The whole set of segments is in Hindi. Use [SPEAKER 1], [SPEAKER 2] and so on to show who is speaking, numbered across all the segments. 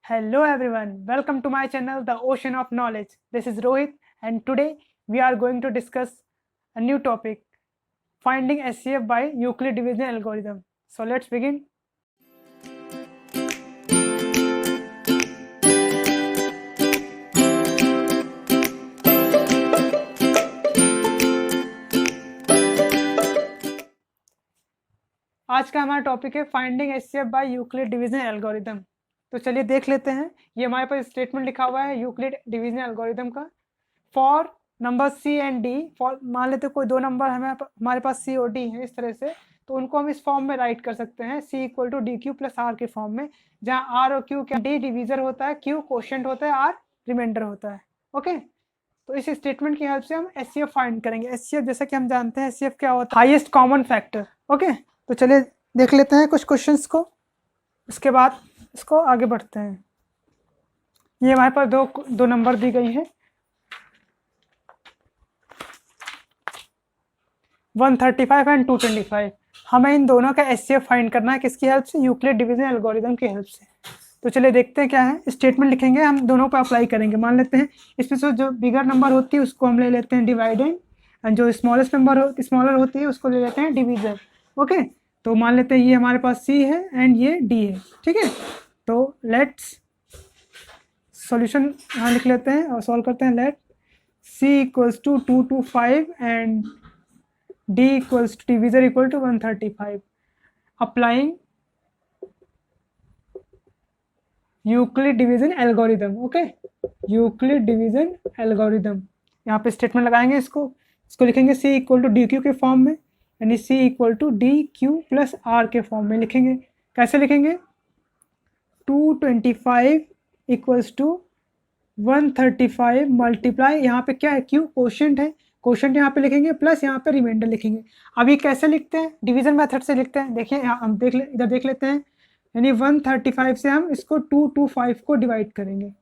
[SPEAKER 1] Hello everyone, welcome to my channel The Ocean of Knowledge. This is Rohit and today we are going to discuss a new topic, finding SCF by Euclid division algorithm. So let's begin. आज का हमारा टॉपिक है finding HCF by Euclid division algorithm. तो चलिए देख लेते हैं। ये हमारे पास स्टेटमेंट लिखा हुआ है यूक्लिड डिवीजन एल्गोरिथम का। For number C and D, for मान लेते कोई दो नंबर हमारे पास सी और डी है इस तरह से, तो उनको हम इस फॉर्म में राइट कर सकते हैं C equal to D Q plus R के फॉर्म में, जहाँ आर और क्यू क्या, डी डिवीजर होता है, क्यू कोशेंट होता है, आर रिमाइंडर होता है। ओके, तो इस स्टेटमेंट की हेल्प से हम एचसीएफ फाइंड करेंगे। एचसीएफ जैसा कि हम जानते हैं एचसीएफ क्या होता है, हाईएस्ट कॉमन फैक्टर। ओके, तो चलिए देख लेते हैं कुछ क्वेश्चंस को, इसके बाद इसको आगे बढ़ते हैं। ये हमारे पास दो नंबर दी गई है, 135 एंड 225। हमें इन दोनों का एचसीएफ फाइंड करना है, किसकी हेल्प से? यूक्लिड डिवीजन एल्गोरिथम की हेल्प से। तो चलिए देखते हैं क्या है। स्टेटमेंट लिखेंगे, हम दोनों पर अप्लाई करेंगे। मान लेते हैं इसमें से जो बिगर नंबर होती है उसको हम ले लेते हैं डिवाइडेंड, एंड जो स्मॉलेस्ट नंबर स्मॉलर होती है उसको ले लेते हैं डिवीजर। ओके, तो मान लेते हैं ये हमारे पास सी है एंड ये डी है। ठीक है, तो लेट्स सॉल्यूशन यहाँ लिख लेते हैं और सॉल्व करते हैं। Let C equals to 225 and D equals to divisor equal to 135। Applying Euclid division algorithm. Okay, Euclid division algorithm, यहाँ पे स्टेटमेंट लगाएंगे। इसको लिखेंगे C equal to D Q के फॉर्म में, यानी C equal to D Q plus R के फॉर्म में लिखेंगे। कैसे लिखेंगे? 225 इक्वल्स टू 135 मल्टीप्लाई, यहाँ पे क्या है, क्यू कोशेंट है, कोशेंट यहाँ पे लिखेंगे, प्लस यहाँ पे रिमाइंडर लिखेंगे। अभी कैसे लिखते हैं? डिवीजन मेथड से लिखते हैं। देखिए हम इधर देख लेते हैं, यानी 135 से हम इसको 225 को डिवाइड करेंगे।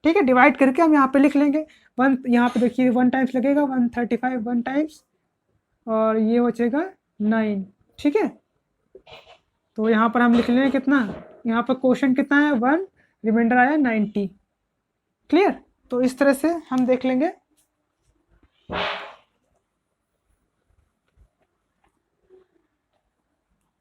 [SPEAKER 1] ठीक है, डिवाइड करके हम यहाँ पे लिख लेंगे वन, यहाँ पे देखिए 1 टाइम्स लगेगा, 135 1 टाइम्स, और ये बचेगा 9। ठीक है, तो यहाँ पर हम लिख लेंगे कितना, यहाँ पर क्वेश्चन कितना है 1, रिमाइंडर आया 90। क्लियर? तो इस तरह से हम देख लेंगे।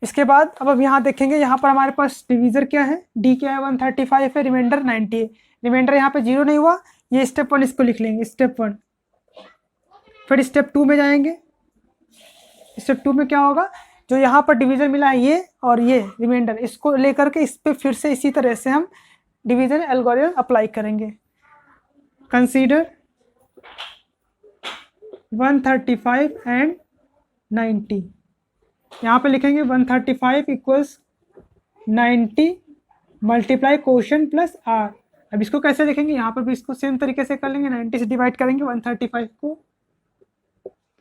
[SPEAKER 1] इसके बाद अब यहाँ देखेंगे, यहाँ पर हमारे पास डिवीजर क्या है, डी क्या है, 135 है, रिमाइंडर 90 है। रिमाइंडर यहाँ पे 0 नहीं हुआ, ये स्टेप 1 इसको लिख लेंगे, स्टेप 1। फिर स्टेप 2 में जाएंगे। स्टेप 2 में क्या होगा, जो यहाँ पर डिवीजन मिला है ये और ये रिमाइंडर, इसको लेकर के इस पे फिर से इसी तरह से हम डिवीजन एल्गोरिथम अप्लाई करेंगे। कंसीडर 135 एंड 90, यहाँ पे लिखेंगे 135 equals 90 multiply quotient plus R. अब इसको कैसे लिखेंगे, यहाँ पर भी इसको सेम तरीके से कर लेंगे, 90 से डिवाइड करेंगे 135 को,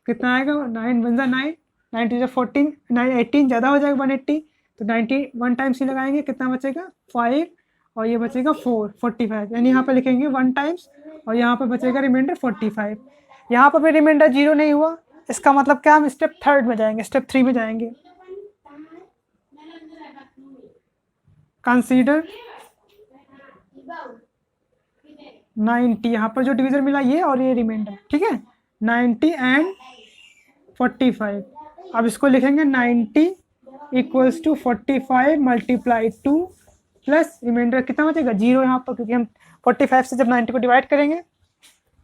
[SPEAKER 1] कितना आएगा, 9 बन जा 9, 9 टू 14, 9 18 ज़्यादा हो जाएगा 180, तो 90 1 टाइम्स ही लगाएंगे, कितना बचेगा 5, और ये बचेगा 4, 45, यानी यहाँ पे लिखेंगे 1 टाइम्स और यहाँ पे बचेगा रिमाइंडर 45। यहाँ पर भी रिमाइंडर 0 नहीं हुआ, इसका मतलब क्या, हम स्टेप 3 में जाएंगे, स्टेप 3 में जाएंगे। कंसीडर 90, यहाँ पर जो डिवीजन मिला ये और ये रिमाइंडर। ठीक है, 90 एंड 45। अब इसको लिखेंगे 90 equals to 45 multiply 2 plus remainder कितना बचेगा 0 यहाँ पर, क्योंकि हम 45 से जब 90 को डिवाइड करेंगे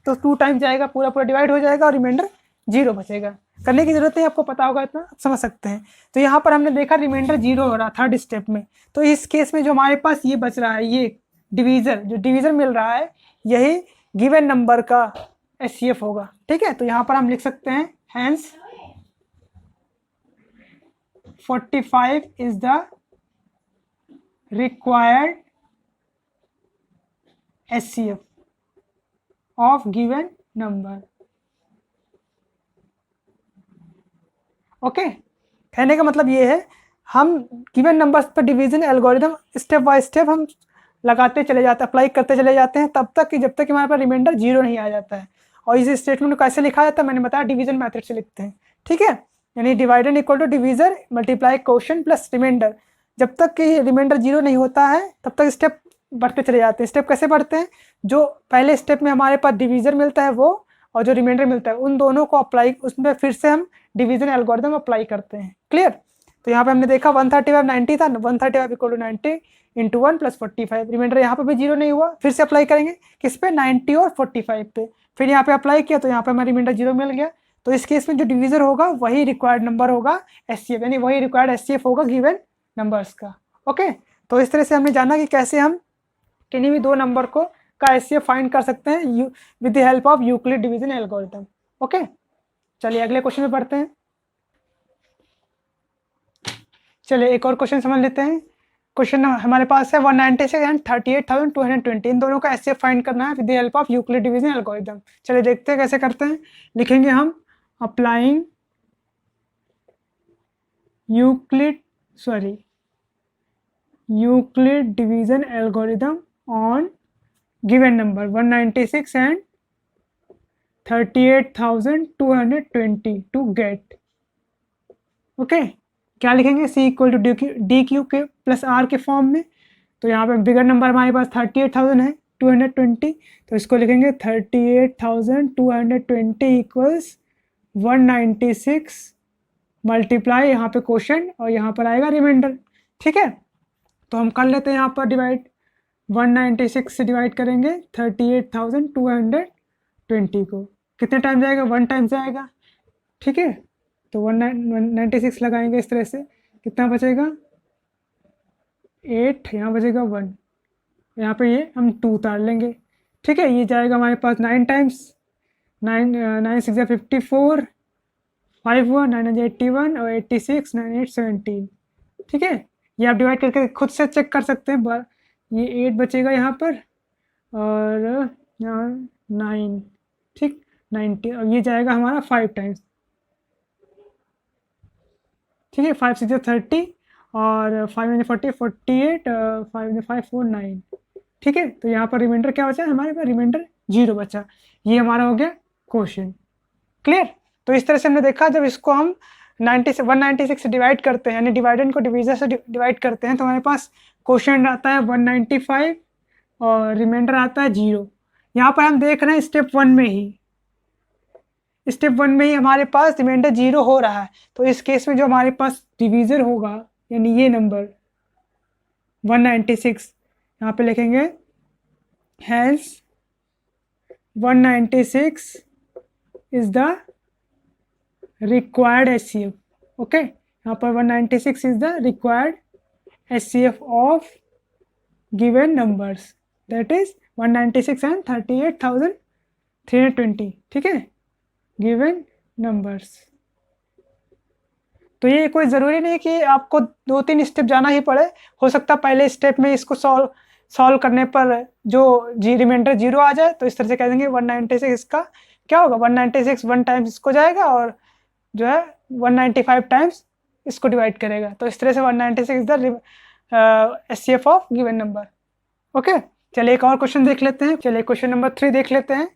[SPEAKER 1] तो 2 टाइम जाएगा, पूरा डिवाइड हो जाएगा और रिमाइंडर 0 बचेगा। करने की जरूरत नहीं, आपको पता होगा इतना, आप समझ सकते हैं। तो यहाँ पर हमने देखा रिमाइंडर 0 हो रहा थर्ड स्टेप में, तो इस केस में जो हमारे पास ये बच रहा है, ये डिवीजर, जो डिवीजर मिल रहा है, यही गिवन नंबर का एचसीएफ होगा। ठीक है, तो यहाँ पर हम लिख सकते हैं hence 45 is the required HCF of given number. Okay, कहने का मतलब ये है, हम गिवन नंबर्स पर division algorithm step by step हम लगाते चले जाते हैं, अप्लाई करते चले जाते हैं, तब तक कि जब तक हमारे पास रिमाइंडर 0 नहीं आ जाता है। और इस स्टेटमेंट को कैसे लिखा जाता है मैंने बताया, डिवीजन मेथड से लिखते हैं। ठीक है, यानी dividend equal to divisor multiply quotient plus remainder. जब तक कि रिमाइंडर 0 नहीं होता है तब तक स्टेप बढ़ते चले जाते हैं। स्टेप कैसे बढ़ते हैं, जो पहले स्टेप में हमारे पास डिवीजन मिलता है वो, और जो रिमाइंडर मिलता है उन दोनों को अप्लाई, उसमें फिर से हम डिवीजन एल्गोरिथम अप्लाई करते हैं। क्लियर। तो यहाँ पे हमने देखा 135 90 था, 135 equal to 90 into 1 plus 45। Remainder यहाँ पे भी जीरो नहीं हुआ, फिर से अप्लाई करेंगे किस पे, 90 और 45 पे। फिर यहाँ पे अप्लाई किया तो यहाँ पे हमारा रिमाइंडर जीरो मिल गया। तो इस केस में जो डिवीजर होगा वही रिक्वायर्ड नंबर होगा एचसीएफ, यानी वही रिक्वायर्ड एचसीएफ होगा गिवन नंबर्स का। ओके, तो इस तरह से हमने जाना कि कैसे हम किन्हीं भी दो नंबर को का एचसीएफ फाइंड कर सकते हैं with the help of Euclid division algorithm. Okay, चलिए अगले क्वेश्चन में पढ़ते हैं। चलिए एक और क्वेश्चन समझ लेते हैं। क्वेश्चन हमारे पास है 196 एंड 38,220, इन दोनों का एचसीएफ फाइंड करना है with the help of Euclid division algorithm. चलिए देखते हैं कैसे करते हैं। लिखेंगे हम applying Euclid division algorithm on given number 196 and 38,220 to get. Okay, क्या लिखेंगे, C equal to D Q के प्लस आर के फॉर्म में। तो यहाँ पे बिगर नंबर हमारे पास 38,000 है 220, तो इसको लिखेंगे 38,220 इक्वल्स 196 मल्टीप्लाई यहाँ पे क्वेश्चन और यहाँ पर आएगा रिमाइंडर। ठीक है, तो हम कर लेते हैं यहाँ पर डिवाइड, 196 से डिवाइड करेंगे 38,220 को, कितने टाइम जाएगा, 1 टाइम जाएगा। ठीक है, तो 196 लगाएंगे इस तरह से, कितना बचेगा 8, यहाँ बचेगा 1, यहाँ पे ये हम 2 उतार लेंगे। ठीक है, ये जाएगा हमारे पास 9 टाइम्स, 9 6 54, 5 हुआ 981 और 86 9 8 17। ठीक है, ये आप डिवाइड करके खुद से चेक कर सकते हैं। ये 8 बचेगा यहाँ पर और यहाँ 9, ठीक 90, और ये जाएगा हमारा 5 टाइम्स। ठीक है, 5 6 30 और 5 40 48, 5 5 4 9। ठीक है, तो यहाँ पर रिमाइंडर क्या बचा, हमारे पास रिमाइंडर 0 बचा। ये हमारा हो गया क्वेश्चन। क्लियर। तो इस तरह से हमने देखा जब इसको हम 196 से डिवाइड करते हैं, यानी डिवाइडेंड को डिवीजर से डिवाइड करते हैं, तो हमारे पास क्वेश्चन आता है 195 और रिमाइंडर आता है 0। यहाँ पर हम देख रहे हैं स्टेप 1 में ही हमारे पास रिमाइंडर 0 हो रहा है। तो इस केस में जो हमारे पास डिवीजर होगा, यानी ये नंबर 196, यहाँ पे लिखेंगे hence 196 is the required HCF. Okay, यहाँ पर 196 is the required HCF of given numbers, that is 196 and 38,320। ठीक है, गिवन नंबर्स। तो ये कोई ज़रूरी नहीं कि आपको 2-3 स्टेप जाना ही पड़े, हो सकता है पहले स्टेप में इसको सॉल्व करने पर जो रिमाइंडर 0 आ जाए, तो इस तरह से कह देंगे 196 इसका क्या होगा, 196 1 टाइम्स इसको जाएगा और जो है 195 टाइम्स इसको डिवाइड करेगा। तो इस तरह से 196 is the HCF of given number. Okay, चलिए एक और क्वेश्चन देख लेते हैं। चलिए क्वेश्चन नंबर 3 देख लेते हैं,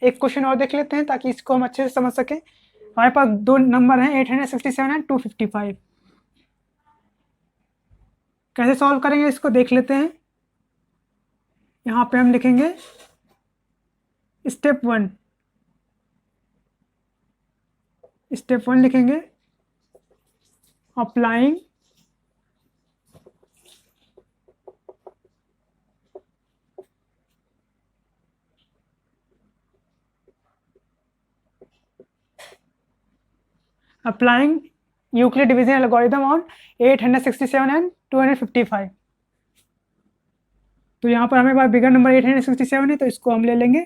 [SPEAKER 1] एक क्वेश्चन और देख लेते हैं ताकि इसको हम अच्छे से समझ सकें। हमारे पास दो नंबर हैं 867 एंड 255। कैसे सॉल्व करेंगे इसको देख लेते हैं। यहाँ पे हम लिखेंगे स्टेप 1 लिखेंगे applying Euclid division algorithm on 867 and 255। तो यहाँ पर हमें पास बिगर नंबर 867 है, तो इसको हम ले लेंगे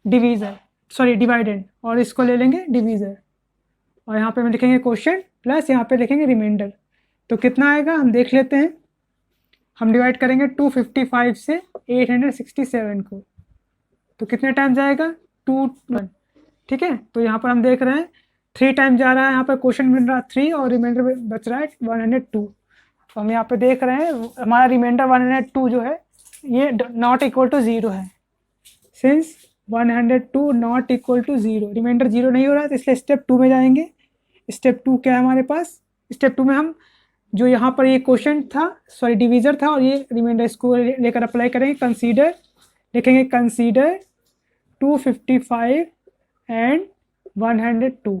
[SPEAKER 1] डिवाइडेंड, और इसको ले लेंगे डिवीजर, और यहाँ पे हम लिखेंगे क्वेश्चन प्लस यहाँ पे लिखेंगे रिमाइंडर। तो कितना आएगा हम देख लेते हैं। हम डिवाइड करेंगे 255 से 867 को, तो कितने टाइम जाएगा 2 1। ठीक है, तो यहाँ पर हम देख रहे हैं 3 टाइम जा रहा है, यहाँ पर क्वेश्चन मिल रहा है 3 और रिमाइंडर बच रहा है 102। तो हम यहाँ पे देख रहे हैं हमारा रिमाइंडर 102 जो है ये नॉट इक्वल टू 0 है। Since 102 not equal to 0, remainder 0 नहीं हो रहा है, तो इसलिए स्टेप 2 में जाएंगे। स्टेप 2 क्या है हमारे पास, स्टेप 2 में हम जो यहाँ पर ये क्वेश्चन था, सॉरी डिवीजर था, और ये रिमाइंडर, इसको लेकर अप्लाई करेंगे। कंसीडर लिखेंगे, कंसीडर 255 एंड 102।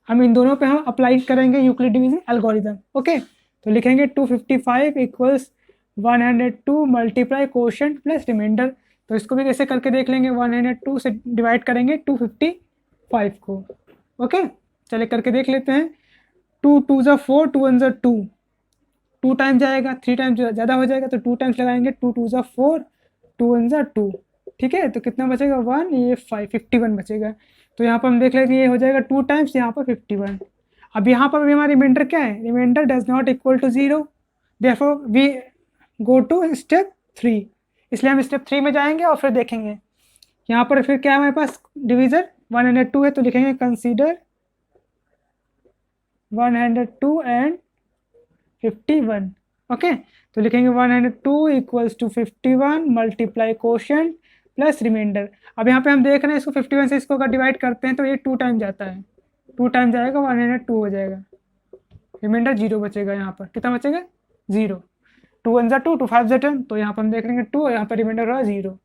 [SPEAKER 1] हम इन दोनों पे हम अप्लाई करेंगे यूक्लिड डिवीजन एल्गोरिदम। ओके, तो लिखेंगे 255 equals 102 multiply quotient plus remainder. तो इसको भी कैसे करके देख लेंगे, 102 से डिवाइड करेंगे 255 को। ओके, चलिए करके देख लेते हैं। 2 2 ज़ा 4, 2 1 ज़ा 2, 2 टाइम जाएगा, 3 टाइम ज़्यादा हो जाएगा तो 2 टाइम्स लगाएंगे। 2 2 ज़ा 4, 2 1 ज़ा 2, ठीक है। तो कितना बचेगा 1, ये 5, 51 बचेगा। तो यहाँ पर हम देख लेते हैं, ये हो जाएगा 2 टाइम्स, यहाँ पर 51। अब यहाँ पर भी हमारा रिमाइंडर क्या है, remainder does not equal to 0, therefore we go to step 3। इसलिए हम स्टेप 3 में जाएंगे और फिर देखेंगे यहाँ पर फिर क्या है हमारे पास, डिवीजर 102 है, तो लिखेंगे कंसीडर 102 एंड 51। ओके, तो लिखेंगे 102 equals to 51 multiply quotient plus remainder. अब यहाँ पे हम देख रहे हैं इसको 51 से इसको अगर डिवाइड करते हैं तो ये 2 टाइम जाता है, 2 टाइम जाएगा 102 हो जाएगा, रिमाइंडर 0 बचेगा। यहाँ पर कितना बचेगा 0, 2 1 ज़ा 2, 2 5 ज़ा 10, तो यहाँ पर हम देख लेंगे 2 और यहाँ पर रिमाइंडर रहा 0।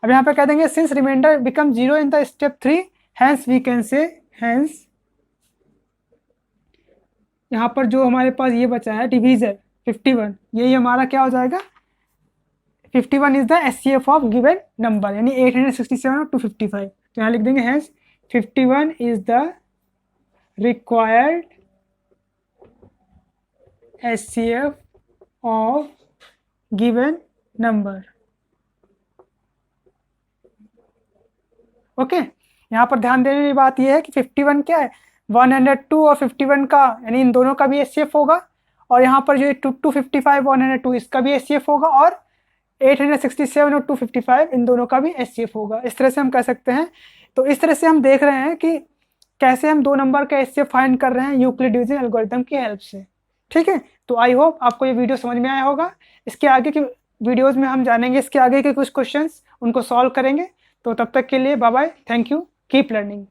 [SPEAKER 1] अब यहाँ पर कह देंगे since remainder become 0 in the step 3 hence we can say, hence यहाँ पर जो हमारे पास ये बचा है डिवीजर 51, यही हमारा क्या हो जाएगा, 51 is the HCF of given number, यानी 867 और 255। तो यहाँ लिख देंगे hence 51 is the required HCF of given number. Okay, यहाँ पर ध्यान देने की बात यह है कि 51 क्या है, 102 और 51 का, यानी इन दोनों का भी एचसीएफ होगा, और यहाँ पर जो 255 102 इसका भी एचसीएफ होगा, और 867 और 255 इन दोनों का भी एचसीएफ होगा। इस तरह से हम कह सकते हैं। तो इस तरह से हम देख रहे हैं कि कैसे हम 2 नंबर का एचसीएफ फाइंड कर रहे हैं यूक्लिड डिवीजन एल्गोरिथम की हेल्प से। ठीक है, तो आई होप आपको ये वीडियो समझ में आया होगा। इसके आगे की वीडियोस में हम जानेंगे इसके आगे के कुछ क्वेश्चंस, उनको सॉल्व करेंगे। तो तब तक के लिए bye bye, thank you, keep learning.